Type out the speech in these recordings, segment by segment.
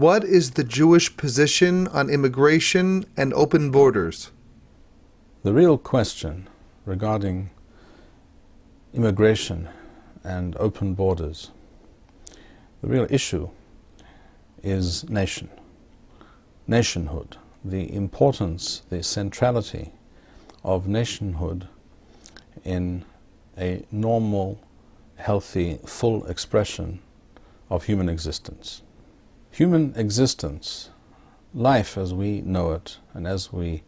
What is the Jewish position on immigration and open borders? The real question regarding immigration and open borders, the real issue is nationhood, the importance, the centrality of nationhood in a normal, healthy, full expression of human existence. Human existence, life as we know it and as we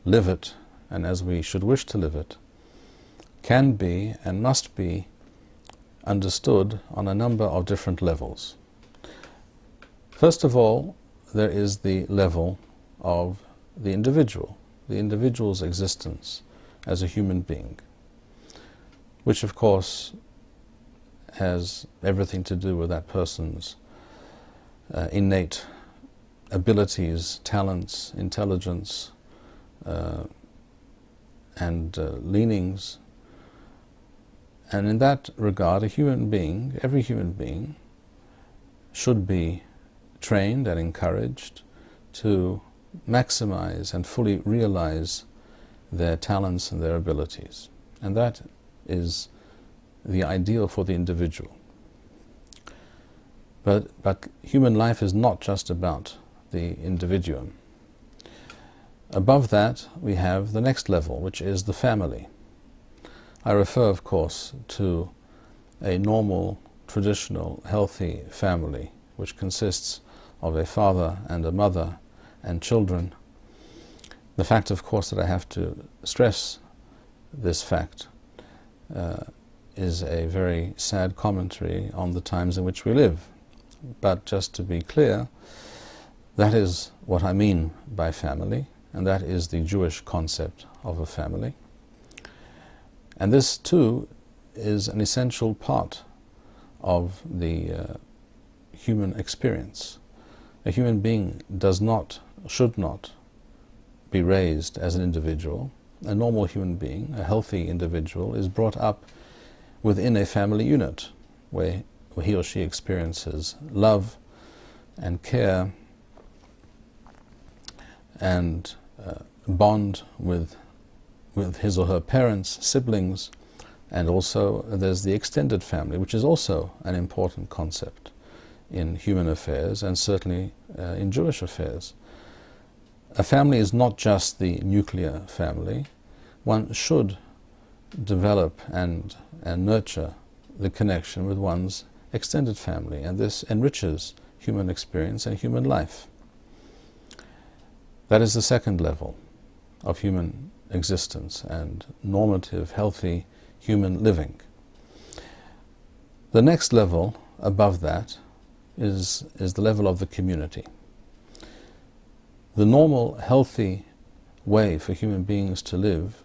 live it and as we should wish to live it, can be and must be understood on a number of different levels. First of all, there is the level of the individual's existence as a human being, which of course has everything to do with that person's innate abilities, talents, intelligence, and leanings. And in that regard, every human being should be trained and encouraged to maximize and fully realize their talents and their abilities. And that is the ideal for the individual. But human life is not just about the individuum. Above that, we have the next level, which is the family. I refer, of course, to a normal, traditional, healthy family, which consists of a father and a mother and children. The fact, of course, that I have to stress this fact is a very sad commentary on the times in which we live. But just to be clear, that is what I mean by family, and that is the Jewish concept of a family. And this too is an essential part of the human experience. A human being should not be raised as an individual. A normal human being, a healthy individual, is brought up within a family unit where he or she experiences love and care and bond with his or her parents, siblings, and also there's the extended family, which is also an important concept in human affairs and certainly in Jewish affairs. A family is not just the nuclear family. One should develop and nurture the connection with one's extended family, and this enriches human experience and human life. That is the second level of human existence and normative, healthy human living. The next level above that is the level of the community. The normal, healthy way for human beings to live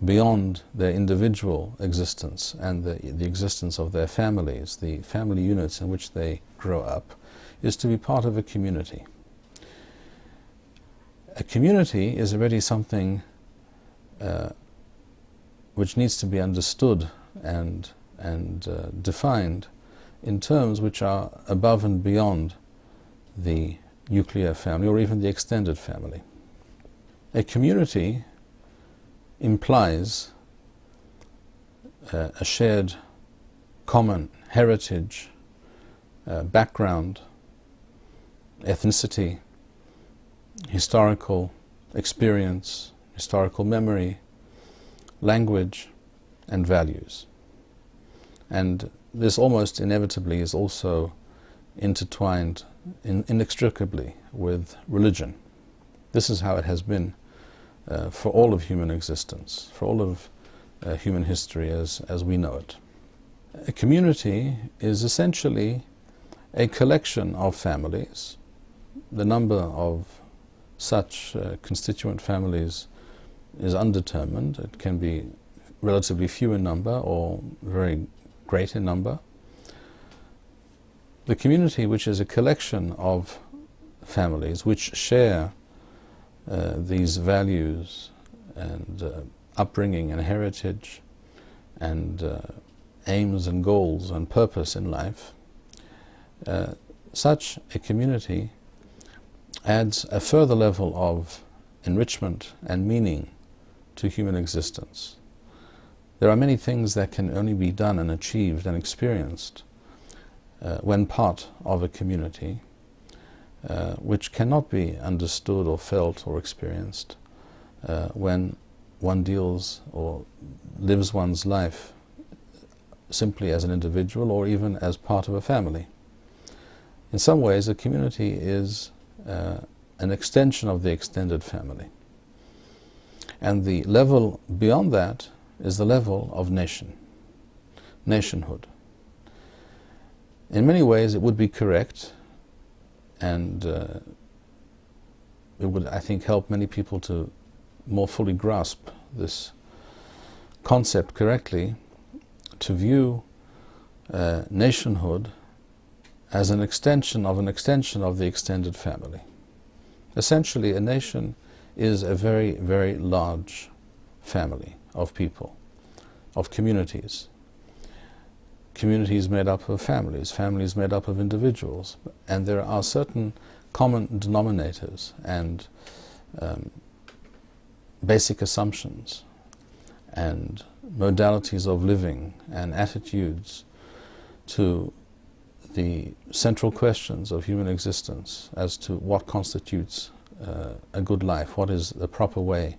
beyond their individual existence and the existence of their families, the family units in which they grow up, is to be part of a community. A community is already something which needs to be understood and defined in terms which are above and beyond the nuclear family or even the extended family. A community implies a shared common heritage, background, ethnicity, historical experience, historical memory, language, and values. And this almost inevitably is also intertwined inextricably with religion. This is how it has been for all of human existence, for all of human history as we know it. A community is essentially a collection of families. The number of such constituent families is undetermined. It can be relatively few in number or very great in number. The community, which is a collection of families which share these values and upbringing and heritage and aims and goals and purpose in life, such a community adds a further level of enrichment and meaning to human existence. There are many things that can only be done and achieved and experienced when part of a community, which cannot be understood or felt or experienced when one deals or lives one's life simply as an individual or even as part of a family. In some ways, a community is an extension of the extended family. And the level beyond that is the level of nationhood. In many ways, it would be correct, and it would, I think, help many people to more fully grasp this concept correctly, to view nationhood as an extension of the extended family. Essentially, a nation is a very, very large family of people, of communities. Communities made up of families, families made up of individuals, and there are certain common denominators and basic assumptions and modalities of living and attitudes to the central questions of human existence as to what constitutes a good life, what is the proper way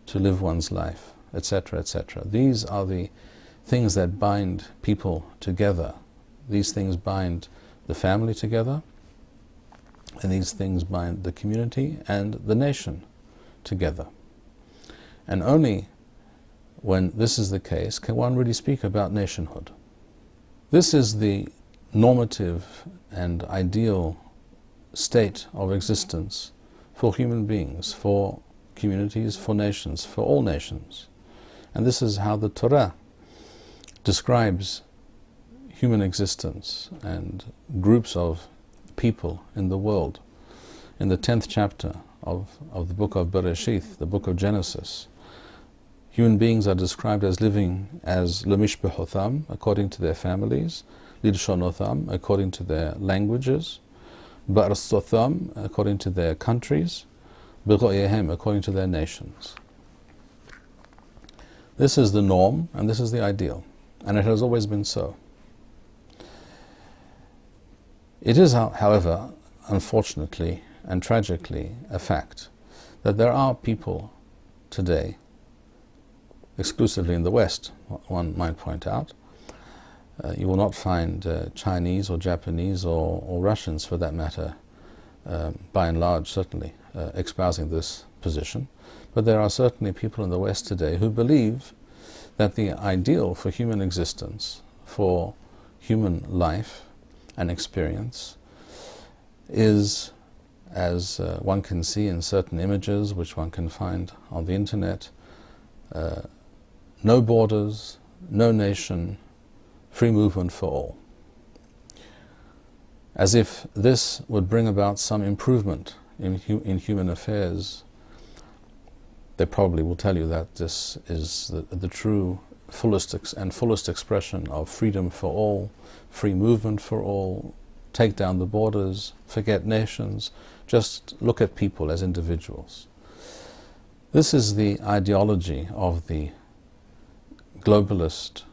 to live one's life, etc., etc. These are the things that bind people together. These things bind the family together, and these things bind the community and the nation together. And only when this is the case can one really speak about nationhood. This is the normative and ideal state of existence for human beings, for communities, for nations, for all nations. And this is how the Torah describes human existence and groups of people in the world. In the 10th chapter of the book of Bereshith, the book of Genesis, human beings are described as living as lemishbehotham, according to their families, lilshonotham, according to their languages, ba'arsotham, according to their countries, b'goyehem, according to their nations. This is the norm, and this is the ideal, and it has always been so. It is, however, unfortunately and tragically, a fact that there are people today, exclusively in the West, one might point out. You will not find Chinese or Japanese or Russians, for that matter, by and large, certainly, espousing this position. But there are certainly people in the West today who believe that the ideal for human existence, for human life and experience, is, as one can see in certain images which one can find on the internet, no borders, no nation, free movement for all. As if this would bring about some improvement in human affairs. They probably will tell you that this is the true fullest expression of freedom for all, free movement for all, take down the borders, forget nations, just look at people as individuals. This is the ideology of the globalist,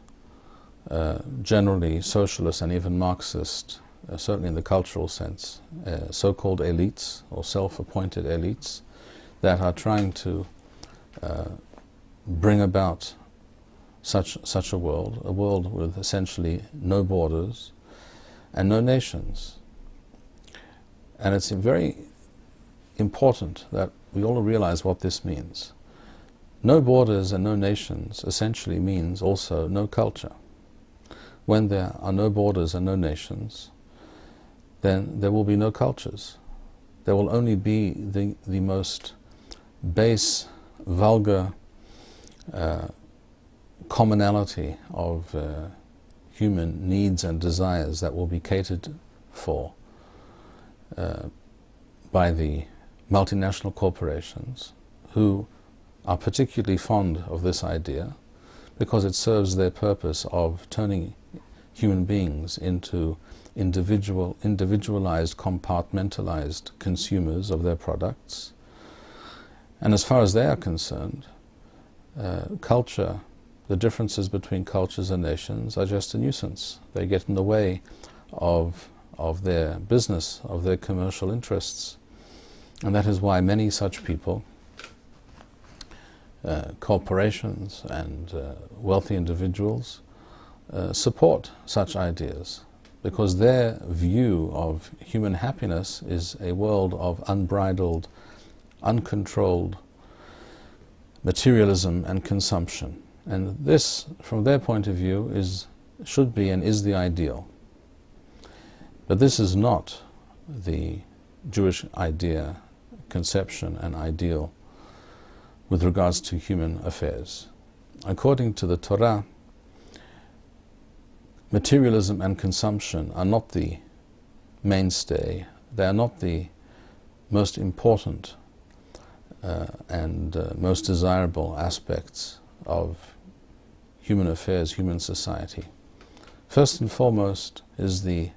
generally socialist and even Marxist, certainly in the cultural sense, so-called elites or self-appointed elites that are trying to bring about such a world with essentially no borders and no nations. And it's very important that we all realize what this means. No borders and no nations essentially means also no culture. When there are no borders and no nations, then there will be no cultures. There will only be the most base, vulgar commonality of human needs and desires that will be catered for by the multinational corporations, who are particularly fond of this idea because it serves their purpose of turning human beings into individualized, compartmentalized consumers of their products. And as far as they are concerned, culture, the differences between cultures and nations are just a nuisance. They get in the way of their business, of their commercial interests. And that is why many such people, corporations and wealthy individuals, support such ideas, because their view of human happiness is a world of unbridled, uncontrolled materialism and consumption. And this, from their point of view, should be and is the ideal. But this is not the Jewish idea, conception and ideal with regards to human affairs. According to the Torah, materialism and consumption are not the mainstay, they are not the most important and most desirable aspects of human affairs, human society. First and foremost is the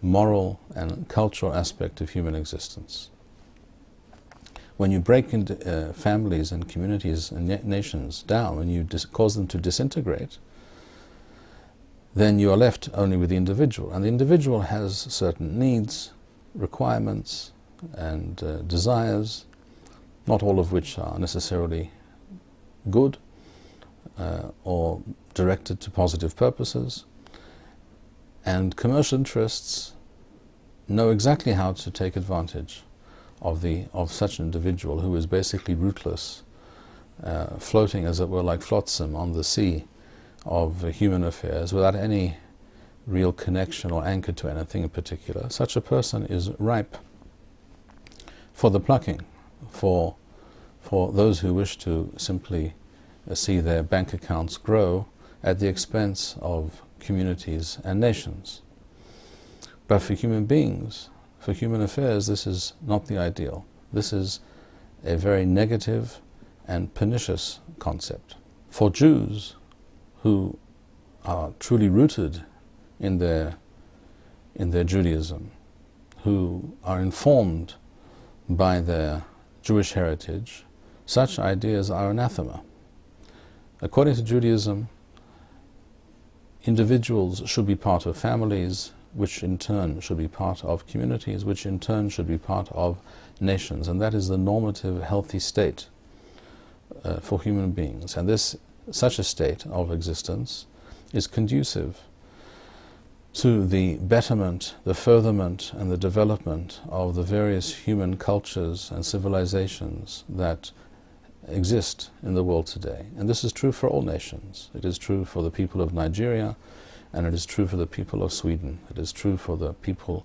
moral and cultural aspect of human existence. When you break into families and communities and nations down, and you cause them to disintegrate, then you are left only with the individual. And the individual has certain needs, requirements, and desires, not all of which are necessarily good or directed to positive purposes. And commercial interests know exactly how to take advantage of such an individual who is basically rootless, floating, as it were, like flotsam on the sea of human affairs without any real connection or anchor to anything in particular. Such a person is ripe for the plucking, for those who wish to simply see their bank accounts grow at the expense of communities and nations. But for human beings, for human affairs, this is not the ideal. This is a very negative and pernicious concept. For Jews who are truly rooted in their Judaism, who are informed by their Jewish heritage, such ideas are anathema. According to Judaism, individuals should be part of families, which in turn should be part of communities, which in turn should be part of nations, and that is the normative, healthy state for human beings. And such a state of existence is conducive to the betterment, the furtherment, and the development of the various human cultures and civilizations that exist in the world today. And this is true for all nations. It is true for the people of Nigeria, and it is true for the people of Sweden. It is true for the people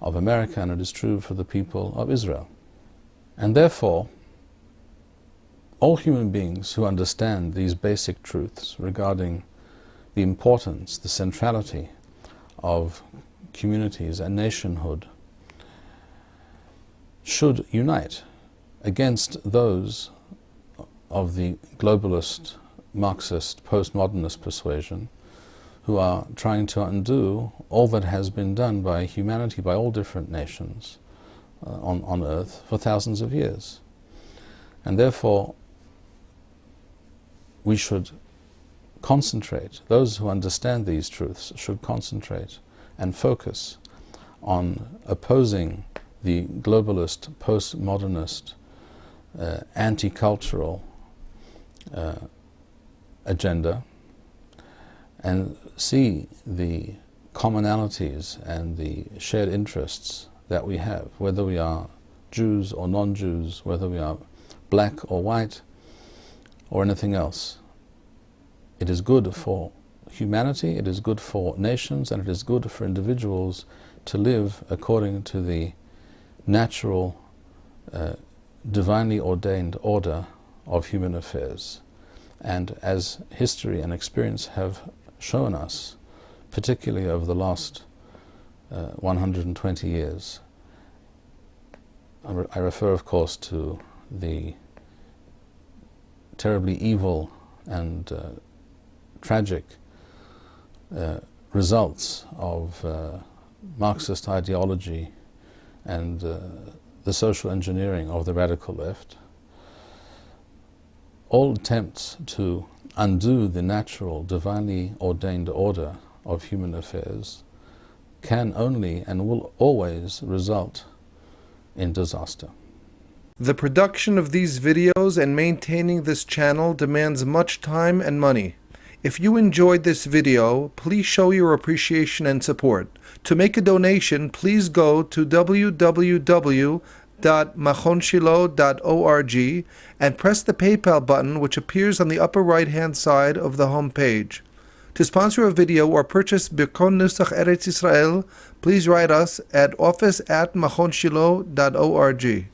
of America, and it is true for the people of Israel. And therefore, all human beings who understand these basic truths regarding the importance, the centrality of communities and nationhood should unite against those of the globalist, Marxist, postmodernist persuasion who are trying to undo all that has been done by humanity, by all different nations on earth for thousands of years. And therefore, we should concentrate, those who understand these truths should concentrate and focus on opposing the globalist, postmodernist, anti-cultural agenda, and see the commonalities and the shared interests that we have, whether we are Jews or non-Jews, whether we are black or white, or anything else. It is good for humanity, it is good for nations, and it is good for individuals to live according to the natural, divinely ordained order of human affairs. And as history and experience have shown us, particularly over the last 120 years, I refer, of course, to the terribly evil and tragic results of Marxist ideology and the social engineering of the radical left, all attempts to undo the natural, divinely ordained order of human affairs can only and will always result in disaster. The production of these videos and maintaining this channel demands much time and money. If you enjoyed this video, please show your appreciation and support. To make a donation, please go to www.machonshilo.org and press the PayPal button which appears on the upper right-hand side of the home page. To sponsor a video or purchase Birkon Nusach Eretz Yisrael, please write us at office@machonshilo.org.